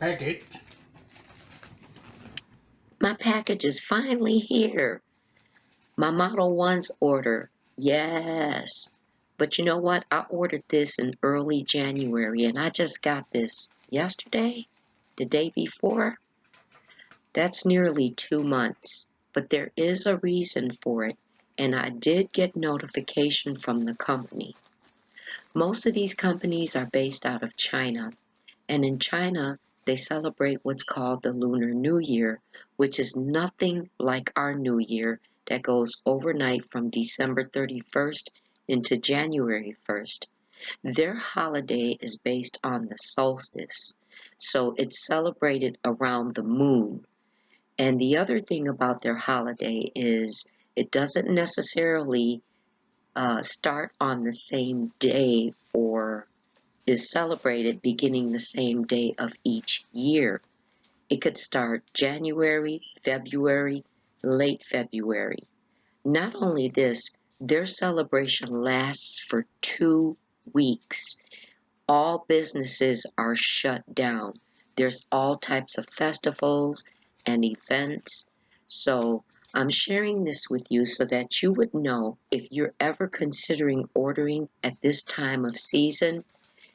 package. My package is finally here. My Model 1's order. Yes. But you know what? I ordered this in early January and I just got this yesterday, the day before. That's nearly 2 months. But there is a reason for it, and I did get notification from the company. Most of these companies are based out of China, and in China, they celebrate what's called the Lunar New Year, which is nothing like our New Year that goes overnight from December 31st into January 1st. Their holiday is based on the solstice, so it's celebrated around the moon. And the other thing about their holiday is it doesn't necessarily start on the same day or is celebrated beginning the same day of each year. It could start January, February, late February. Not only this, their celebration lasts for 2 weeks. All businesses are shut down. There's all types of festivals and events. So I'm sharing this with you so that you would know if you're ever considering ordering at this time of season,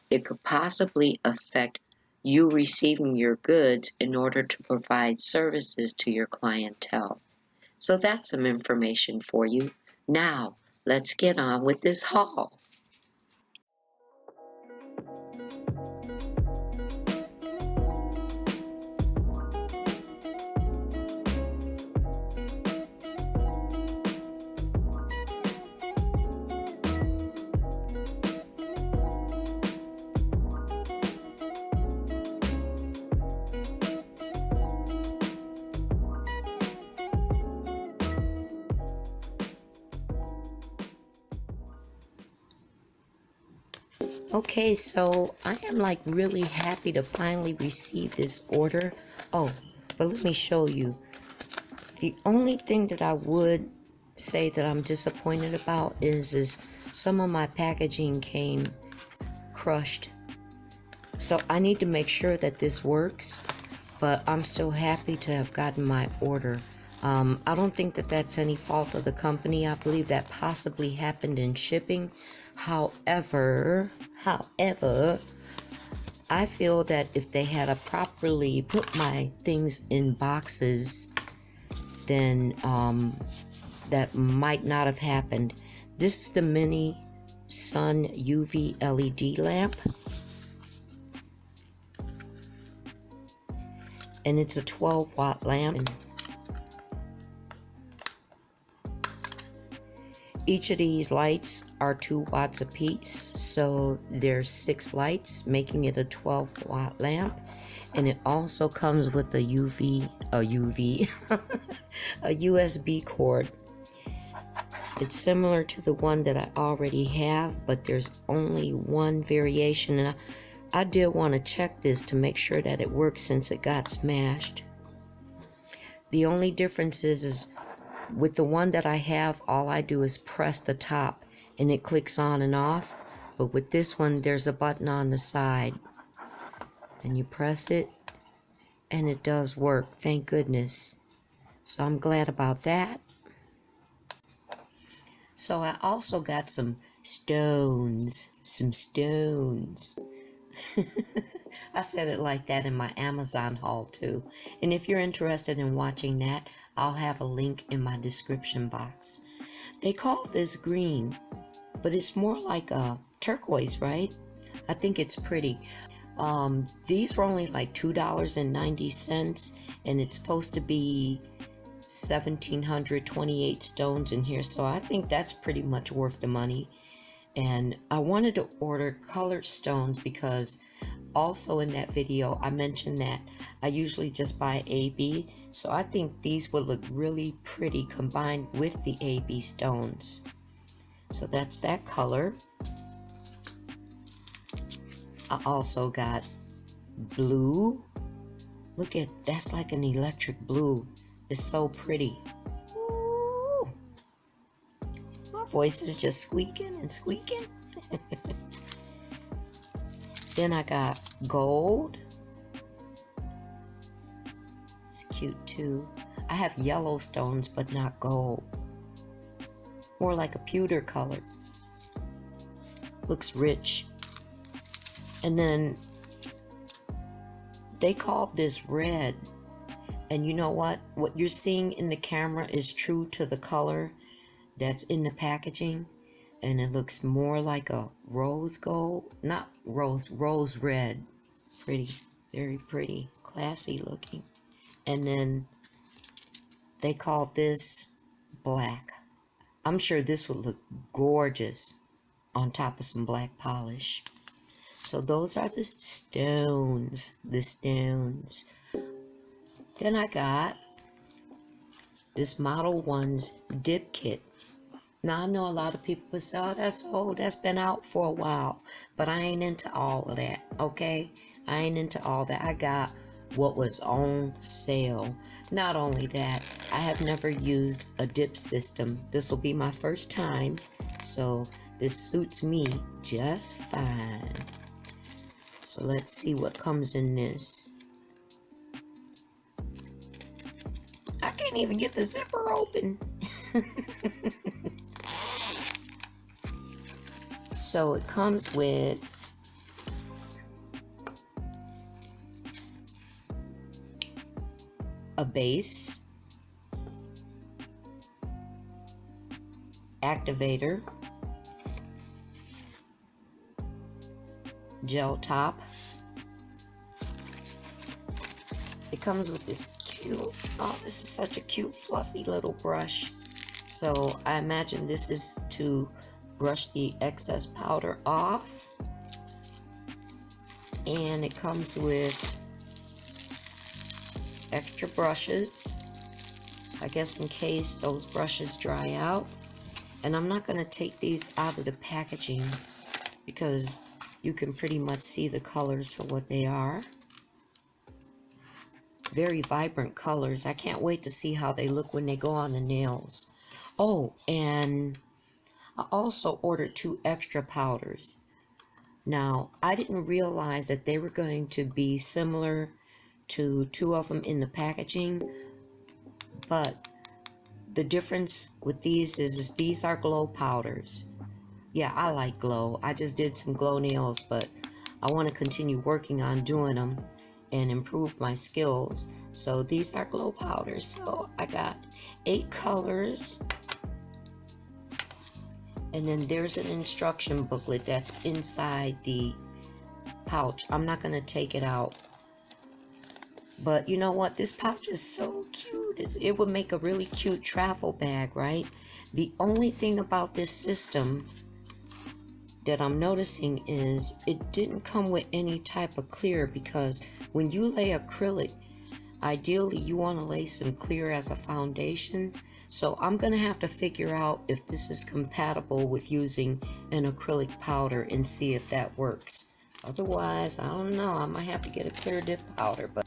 it could possibly affect you receiving your goods in order to provide services to your clientele. So that's some information for you. Now, let's get on with this haul. Okay, so I am like really happy to finally receive this order. Oh, but let me show you. The only thing that I would say that I'm disappointed about is some of my packaging came crushed. So I need to make sure that this works, but I'm still happy to have gotten my order. I don't think that that's any fault of the company. I believe that possibly happened in shipping. However, I feel that if they had properly put my things in boxes, then that might not have happened. This is the mini sun UV LED lamp. And it's a 12-watt lamp. Each of these lights are 2 watts apiece, so there's 6 lights, making it a 12-watt lamp. And it also comes with a a USB cord. It's similar to the one that I already have, but there's only one variation, and I did want to check this to make sure that it works since it got smashed. The only difference is with the one that I have, all I do is press the top and it clicks on and off. But with this one, there's a button on the side. And you press it and it does work, thank goodness. So I'm glad about that. So I also got some stones. I said it like that in my Amazon haul too. And if you're interested in watching that, I'll have a link in my description box. They call this green, but it's more like a turquoise, right? I think it's pretty. These were only like $2.90, and it's supposed to be 1,728 stones in here, so I think that's pretty much worth the money. And I wanted to order colored stones because also in that video I mentioned that I usually just buy AB, so I think these would look really pretty combined with the AB stones. So that's that color. I also got blue. Look at, that's like an electric blue. It's so pretty. Ooh. My voice is just squeaking and squeaking. Then I got gold. It's cute too. I have yellow stones, but not gold. More like a pewter color. Looks rich. And then they call this red. And you know what? What you're seeing in the camera is true to the color that's in the packaging. And it looks more like a rose gold. Not rose, rose red. Pretty. Very pretty. Classy looking. And then they call this black. I'm sure this would look gorgeous on top of some black polish. So those are the stones. The stones. Then I got this Modelones dip kit. Now I know a lot of people would say, oh, that's old, that's been out for a while. But I ain't into all of that, okay? I ain't into all that. I got what was on sale. Not only that, I have never used a dip system. This will be my first time, so this suits me just fine. So let's see what comes in this. I can't even get the zipper open. So it comes with a base, activator, gel top. It comes with this cute, oh, this is such a cute fluffy little brush. So I imagine this is to brush the excess powder off. And it comes with extra brushes, I guess in case those brushes dry out. And I'm not going to take these out of the packaging because you can pretty much see the colors for what they are. Very vibrant colors. I can't wait to see how they look when they go on the nails. Oh, and I also ordered 2 extra powders. Now, I didn't realize that they were going to be similar to 2 of them in the packaging, but the difference with these is these are glow powders. Yeah, I like glow. I just did some glow nails, but I want to continue working on doing them and improve my skills. So these are glow powders. So I got 8 colors. And then there's an instruction booklet that's inside the pouch. I'm not going to take it out. But you know what? This pouch is so cute. It would make a really cute travel bag, right? The only thing about this system that I'm noticing is it didn't come with any type of clear, because when you lay acrylic, ideally you want to lay some clear as a foundation. So I'm going to have to figure out if this is compatible with using an acrylic powder and see if that works. Otherwise, I don't know. I might have to get a clear dip powder. But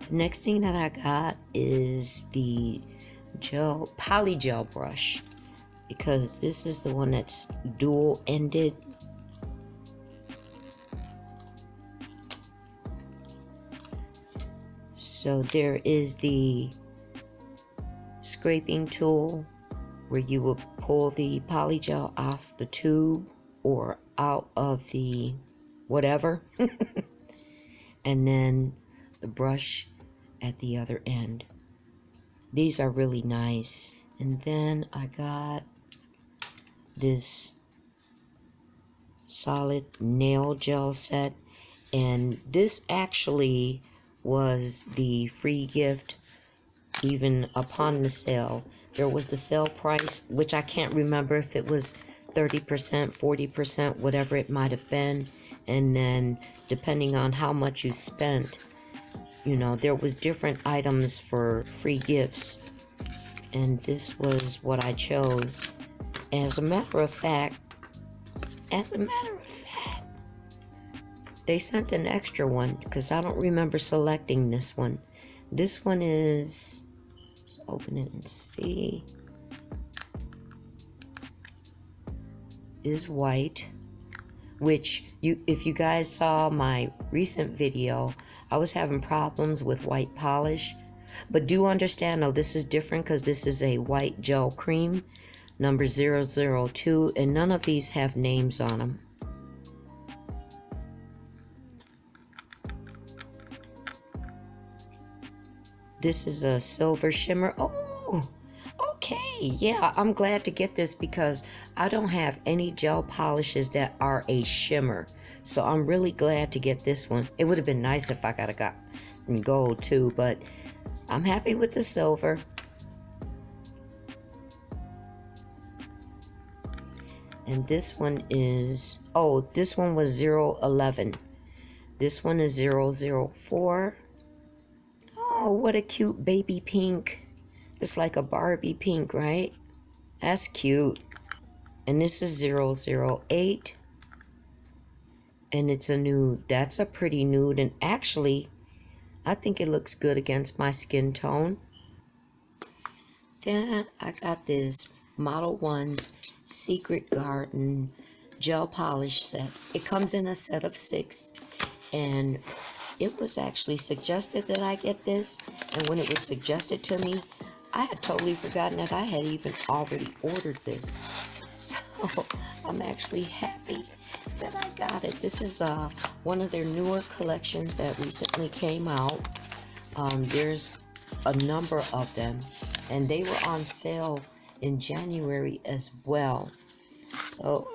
the next thing that I got is the poly gel brush, because this is the one that's dual ended. So there is the scraping tool where you will pull the poly gel off the tube or out of the whatever. And then the brush at the other end. These are really nice. And then I got this solid nail gel set, and this actually was the free gift even upon the sale. There was the sale price, which I can't remember if it was 30%, 40%, whatever it might have been. And then depending on how much you spent, you know, there was different items for free gifts. And this was what I chose. As a matter of fact, they sent an extra one because I don't remember selecting this one. This one is, let's open it and see, is white which if you guys saw my recent video, I was having problems with white polish. But do understand though, this is different because this is a white gel cream, number 002, and none of these have names on them. This is a silver shimmer. Oh, okay. Yeah, I'm glad to get this because I don't have any gel polishes that are a shimmer. So I'm really glad to get this one. It would have been nice if I could have gotten gold too, but I'm happy with the silver. And this one is, oh, this one was 011. This one is 004. Oh, what a cute baby pink. It's like a Barbie pink, right? That's cute. And this is 008. And it's a nude. That's a pretty nude. And actually, I think it looks good against my skin tone. Then I got this Modelones Secret Garden gel polish set. It comes in a set of 6. And it was actually suggested that I get this, and when it was suggested to me, I had totally forgotten that I had even already ordered this. So I'm actually happy that I got it. This is one of their newer collections that recently came out. There's a number of them, and they were on sale in January as well. So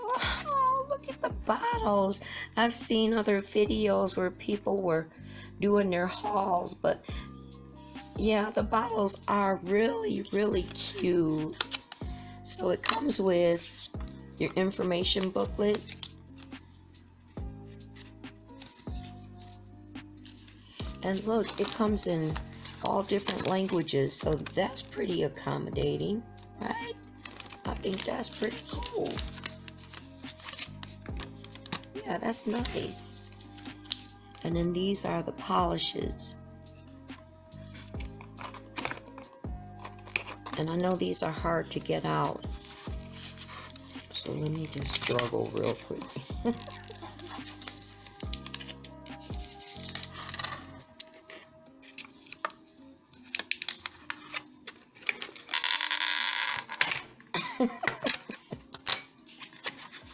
look at the bottles. I've seen other videos where people were doing their hauls, but yeah, the bottles are really, really cute. So it comes with your information booklet. And look, it comes in all different languages, so that's pretty accommodating, right? I think that's pretty cool. Yeah, that's nice. And then these are the polishes. And I know these are hard to get out. So let me just struggle real quick.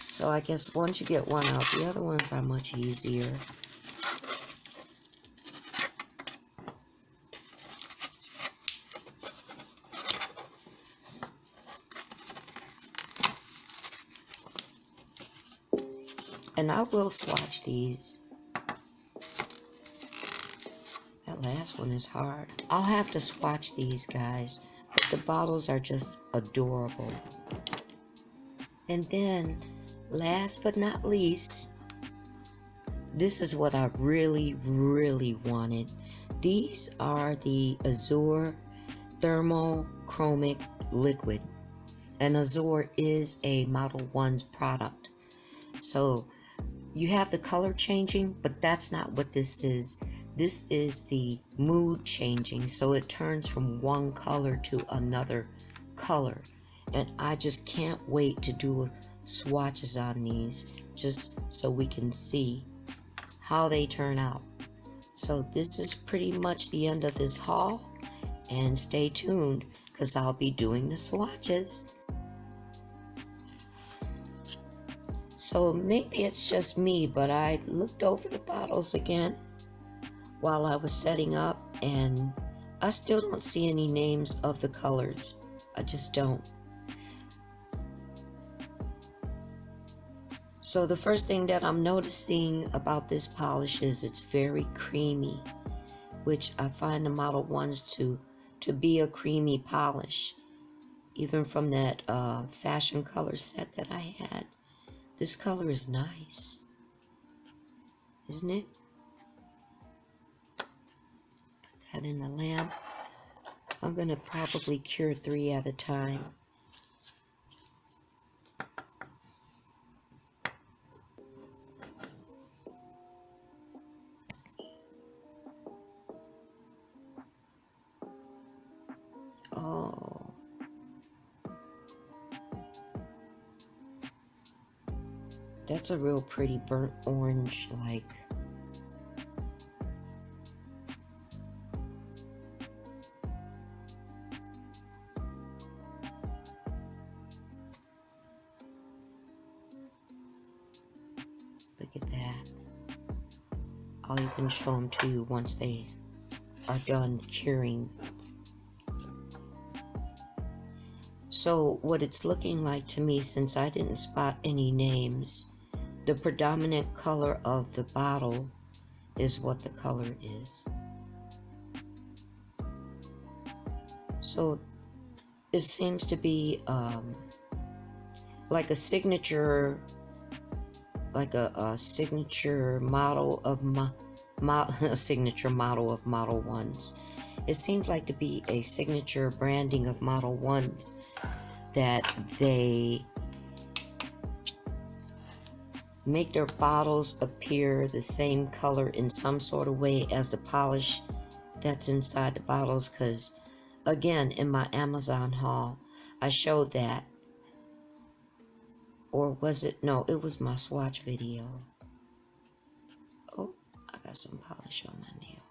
So I guess once you get one out, the other ones are much easier. And I will swatch these. That last one is hard. I'll have to swatch these, guys. But the bottles are just adorable. And then, last but not least, this is what I really, really wanted. These are the Azure Thermo Chromic Liquid. And Azure is a Modelones product. So you have the color changing, but that's not what this is. This is the mood changing. So it turns from one color to another color. And I just can't wait to do swatches on these, just so we can see how they turn out. So this is pretty much the end of this haul, and stay tuned because I'll be doing the swatches. So maybe it's just me, but I looked over the bottles again while I was setting up, and I still don't see any names of the colors. I just don't. So the first thing that I'm noticing about this polish is it's very creamy, which I find the Modelones to be a creamy polish. Even from that fashion color set that I had. This color is nice, isn't it? Put that in the lamp. I'm going to probably cure 3 at a time. Oh. That's a real pretty burnt orange, like. Look at that. I'll even show them to you once they are done curing. So what it's looking like to me, since I didn't spot any names, the predominant color of the bottle is what the color is. So it seems to be like a signature, like a signature model of a signature model of Model 1s. It seems like to be a signature branding of Model 1s that they make their bottles appear the same color in some sort of way as the polish that's inside the bottles, because again, in my Amazon haul I showed that. Or was it? No, it was my swatch video. Oh, I got some polish on my nail.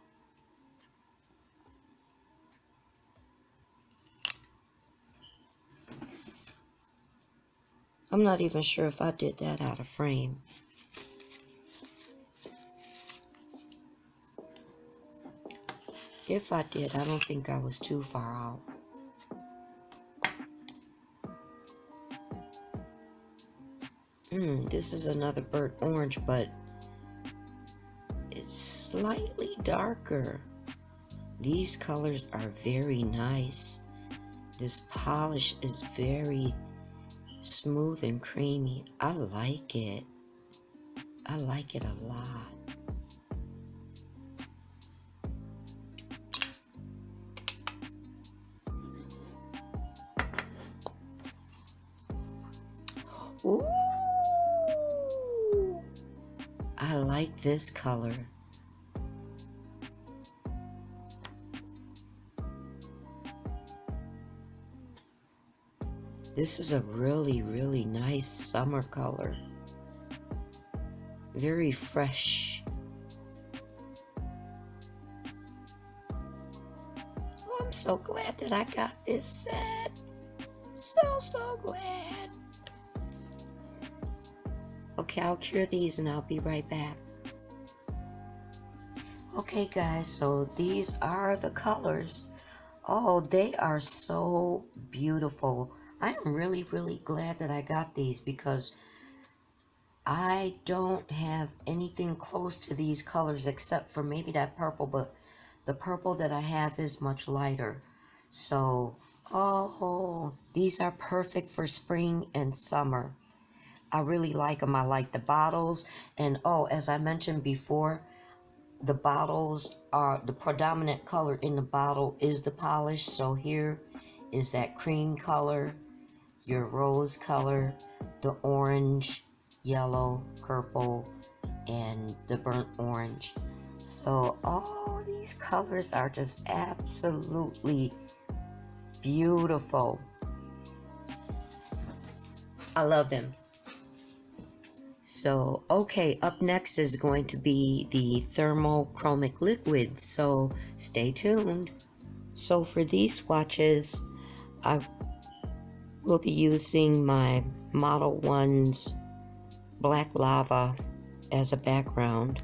I'm not even sure if I did that out of frame. If I did, I don't think I was too far out. This is another burnt orange, but it's slightly darker. These colors are very nice. This polish is very smooth and creamy. I like it. I like it a lot. Ooh, I like this color. This is a really, really nice summer color. Very fresh. Oh, I'm so glad that I got this set. So glad. Okay, I'll cure these and I'll be right back. Okay guys, so these are the colors. Oh, they are so beautiful. I am really, really glad that I got these, because I don't have anything close to these colors except for maybe that purple, but the purple that I have is much lighter. So, oh, these are perfect for spring and summer. I really like them. I like the bottles. And oh, as I mentioned before, the bottles are, the predominant color in the bottle is the polish. So here is that cream color, your rose color, the orange, yellow, purple, and the burnt orange. So all these colors are just absolutely beautiful. I love them. So, okay, up next is going to be the Thermo Chromic liquid, so stay tuned. So for these swatches, I will be using my Model 1's Black Lava as a background.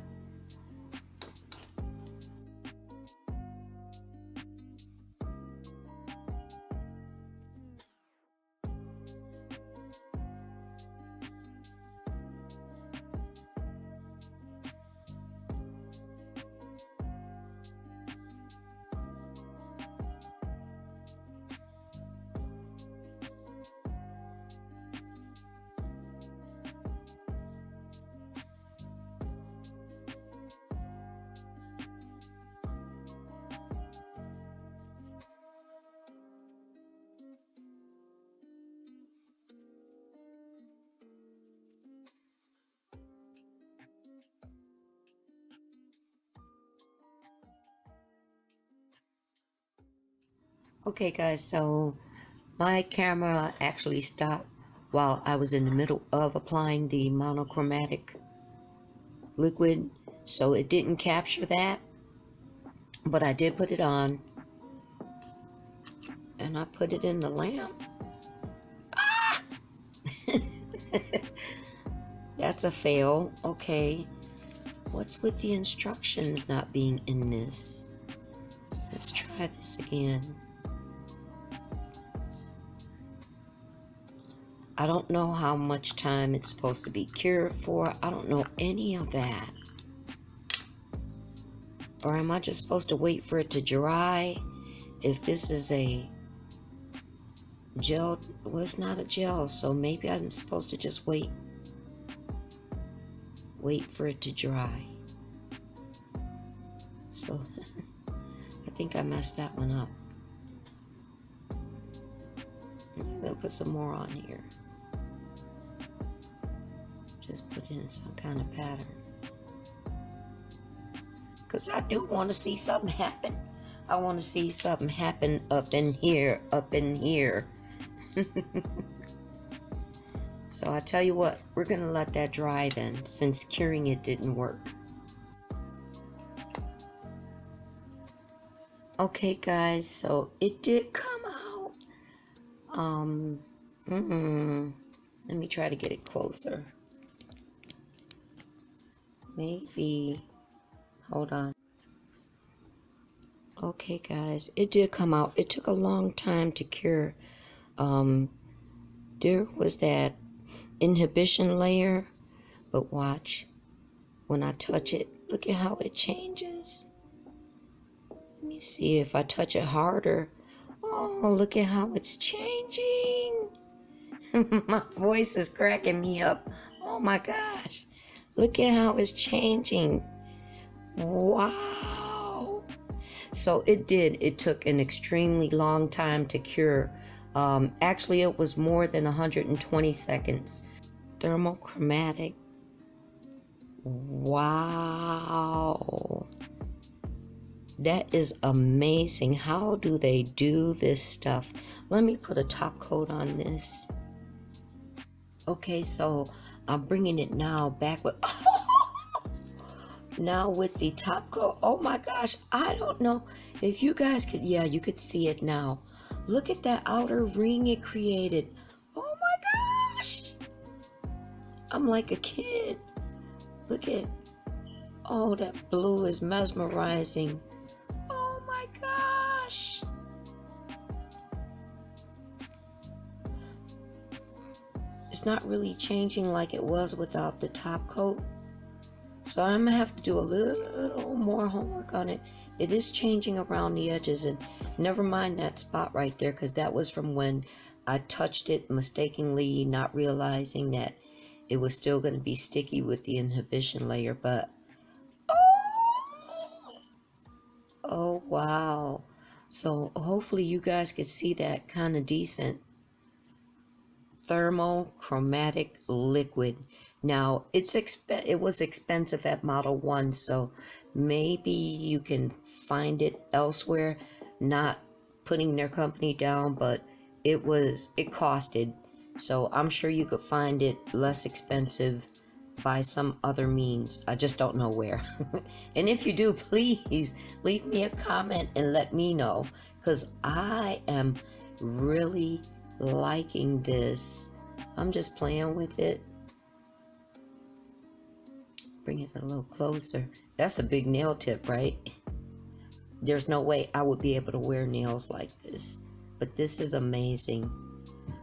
Okay guys, so my camera actually stopped while I was in the middle of applying the monochromatic liquid, so it didn't capture that, but I did put it on, and I put it in the lamp. Ah! That's a fail. Okay, what's with the instructions not being in this? So let's try this again. I don't know how much time it's supposed to be cured for. I don't know any of that. Or am I just supposed to wait for it to dry? If this is a gel, well, it's not a gel, so maybe I'm supposed to just wait for it to dry. So I think I messed that one up. I'm gonna put some more on here. Just put it in some kind of pattern, because I do want to see something happen. I want to see something happen up in here, up in here. So I tell you what, we're gonna let that dry then, since curing it didn't work. Okay guys, so it did come out. Let me try to get it closer. Maybe, hold on. Okay guys, it did come out. It took a long time to cure. There was that inhibition layer, but watch, when I touch it, look at how it changes. Let me see if I touch it harder. Oh, look at how it's changing. My voice is cracking me up. Oh my gosh. Look at how it's changing. Wow. So it did. It took an extremely long time to cure. Actually, it was more than 120 seconds. Thermo Chromic. Wow. That is amazing. How do they do this stuff? Let me put a top coat on this. Okay, so I'm bringing it now back with... Now with the top coat. Oh my gosh, I don't know if you guys could... Yeah, you could see it now. Look at that outer ring it created. Oh my gosh. I'm like a kid. Look at... Oh, that blue is mesmerizing. Oh my gosh. It's not really changing like it was without the top coat. So I'm gonna have to do a little more homework on it. It is changing around the edges, and never mind that spot right there, because that was from when I touched it mistakenly, not realizing that it was still going to be sticky with the inhibition layer. But oh wow. So hopefully you guys could see that kind of decent. Thermo Chromic liquid. Now it was expensive at Model 1, so maybe you can find it elsewhere. Not putting their company down, but it costed. So I'm sure you could find it less expensive by some other means. I just don't know where. And if you do, please leave me a comment and let me know, because I am really liking this. I'm just playing with it. Bring it a little closer. That's a big nail tip, right? There's no way I would be able to wear nails like this, but this is amazing.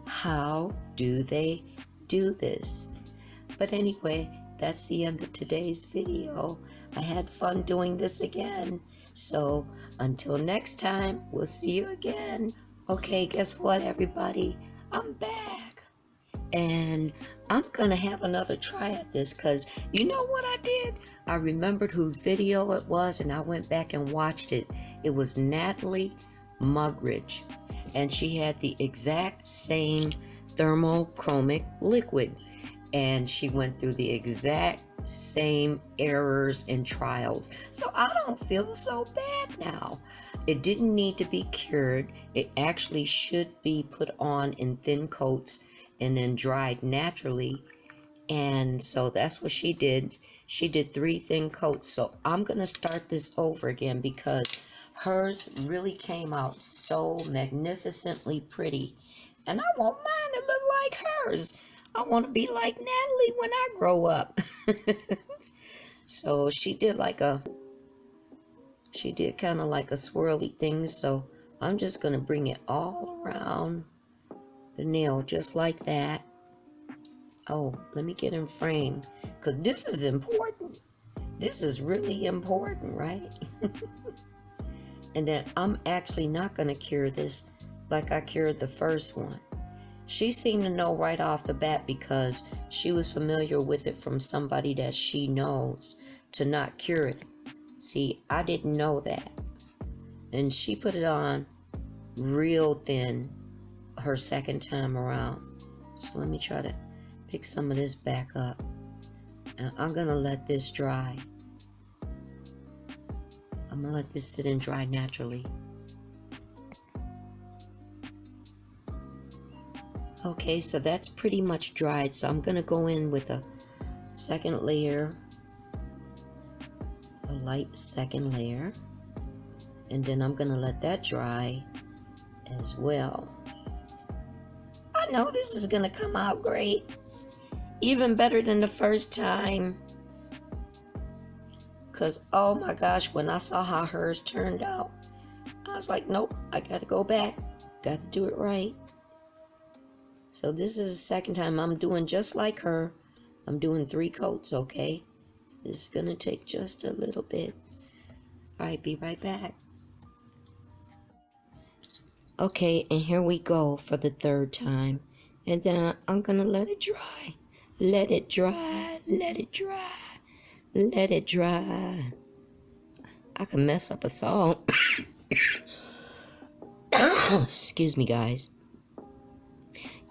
How do they do this? But anyway, that's the end of today's video. I had fun doing this again. So until next time, we'll see you again. Okay, guess what, everybody? I'm back. And I'm gonna have another try at this, because you know what I did? I remembered whose video it was, and I went back and watched it. It was Natalie Mugridge, and she had the exact same Thermo Chromic liquid, and she went through the exact same errors and trials. So I don't feel so bad now. It didn't need to be cured. It actually should be put on in thin coats and then dried naturally. And so that's what she did. She did 3 thin coats. So I'm going to start this over again because hers really came out so magnificently pretty. And I want mine to look like hers. I want to be like Natalie when I grow up. So she did kind of like a swirly thing. So I'm just going to bring it all around the nail just like that. Oh, let me get in frame, because this is important. This is really important, right? And then I'm actually not going to cure this like I cured the first one. She seemed to know right off the bat because she was familiar with it from somebody that she knows to not cure it. See, I didn't know that. And she put it on real thin her second time around. So let me try to pick some of this back up. And I'm going to let this dry. I'm going to let this sit and dry naturally. Okay, so that's pretty much dried. So I'm going to go in with a second layer. A light second layer. And then I'm going to let that dry as well. I know this is going to come out great. Even better than the first time. Because, oh my gosh, when I saw how hers turned out, I was like, nope, I got to go back. Got to do it right. So this is the second time I'm doing just like her. I'm doing 3 coats, okay? This is going to take just a little bit. All right, be right back. Okay, and here we go for the 3rd time. And then I'm going to let it dry. Let it dry, let it dry, let it dry. I can mess up a song. Excuse me, guys.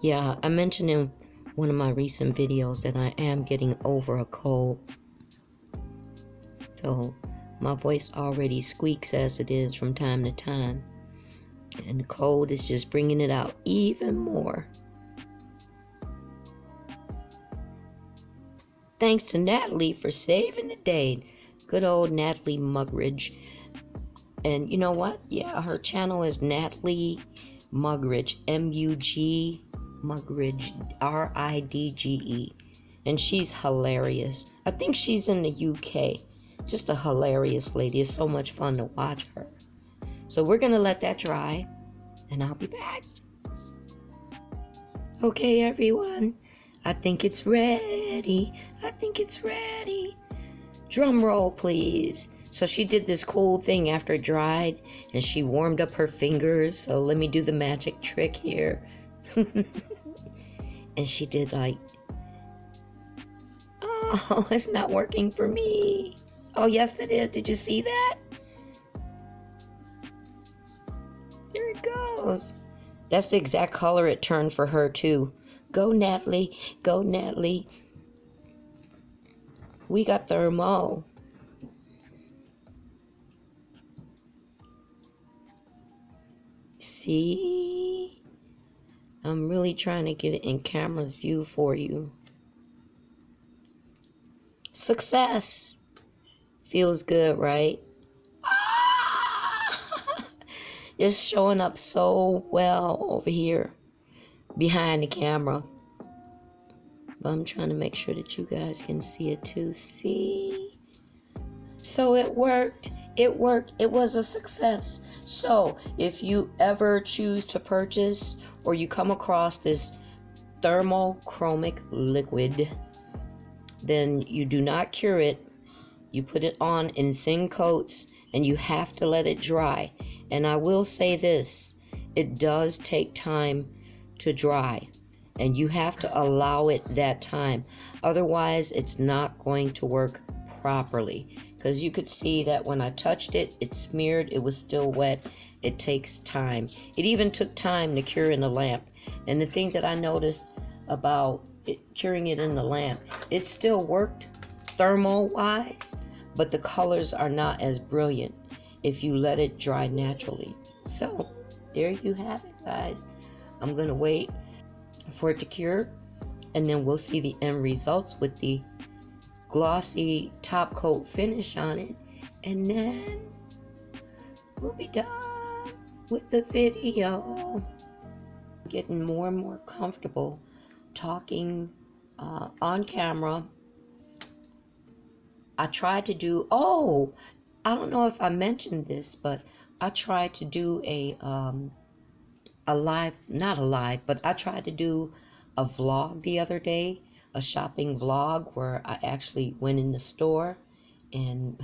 Yeah, I mentioned in one of my recent videos that I am getting over a cold. So my voice already squeaks as it is from time to time. And the cold is just bringing it out even more. Thanks to Natalie for saving the day. Good old Natalie Mugridge. And you know what? Yeah, her channel is Natalie Mugridge. M-U-G Mugridge. R-I-D-G-E. And she's hilarious. I think she's in the UK. Just a hilarious lady. It's so much fun to watch her. So we're going to let that dry. And I'll be back. Okay, everyone. I think it's ready. I think it's ready. Drum roll, please. So she did this cool thing after it dried, and she warmed up her fingers. So let me do the magic trick here. And she did like, oh, it's not working for me. Oh, yes, it is. Did you see that? There it goes. That's the exact color it turned for her, too. Go, Natalie. Go, Natalie. We got Thermo. See? I'm really trying to get it in camera's view for you. Success. Feels good, right? It's showing up so well over here behind the camera. But I'm trying to make sure that you guys can see it too. See? So it worked. It worked. It was a success. So if you ever choose to purchase or you come across this Thermo Chromic liquid, then you do not cure it. You put it on in thin coats and you have to let it dry. And I will say this, it does take time to dry. And you have to allow it that time. Otherwise, it's not going to work properly. Because you could see that when I touched it, it smeared, it was still wet. It takes time. It even took time to cure in the lamp. And the thing that I noticed about curing it in the lamp, it still worked thermo-wise, but the colors are not as brilliant if you let it dry naturally. So, there you have it, guys. I'm going to wait for it to cure, and then we'll see the end results with the glossy top coat finish on it, and then we'll be done with the video. Getting more and more comfortable talking on camera. I tried to do, I don't know if I mentioned this, but I tried to do a live, not a live, but I tried to do a vlog the other day, a shopping vlog where I actually went in the store, and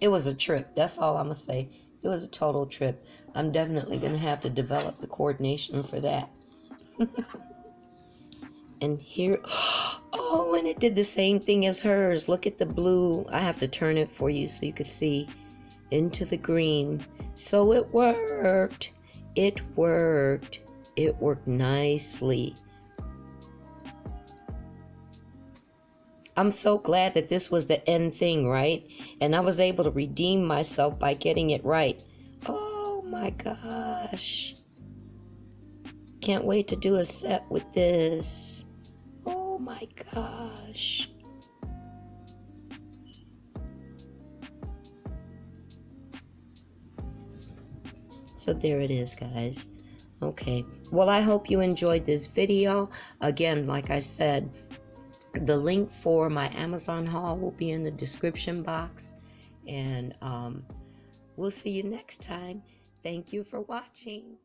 it was a trip. That's all I'm gonna say. It was a total trip. I'm definitely gonna have to develop the coordination for that. And here, oh, and it did the same thing as hers. Look at the blue. I have to turn it for you so you could see into the green. So it worked. It worked. It worked nicely. I'm so glad that this was the end thing, right? And I was able to redeem myself by getting it right. Oh my gosh. Can't wait to do a set with this. Oh my gosh. So there it is, guys. Okay. Well, I hope you enjoyed this video. Again, like I said, the link for my Amazon haul will be in the description box. And we'll see you next time. Thank you for watching.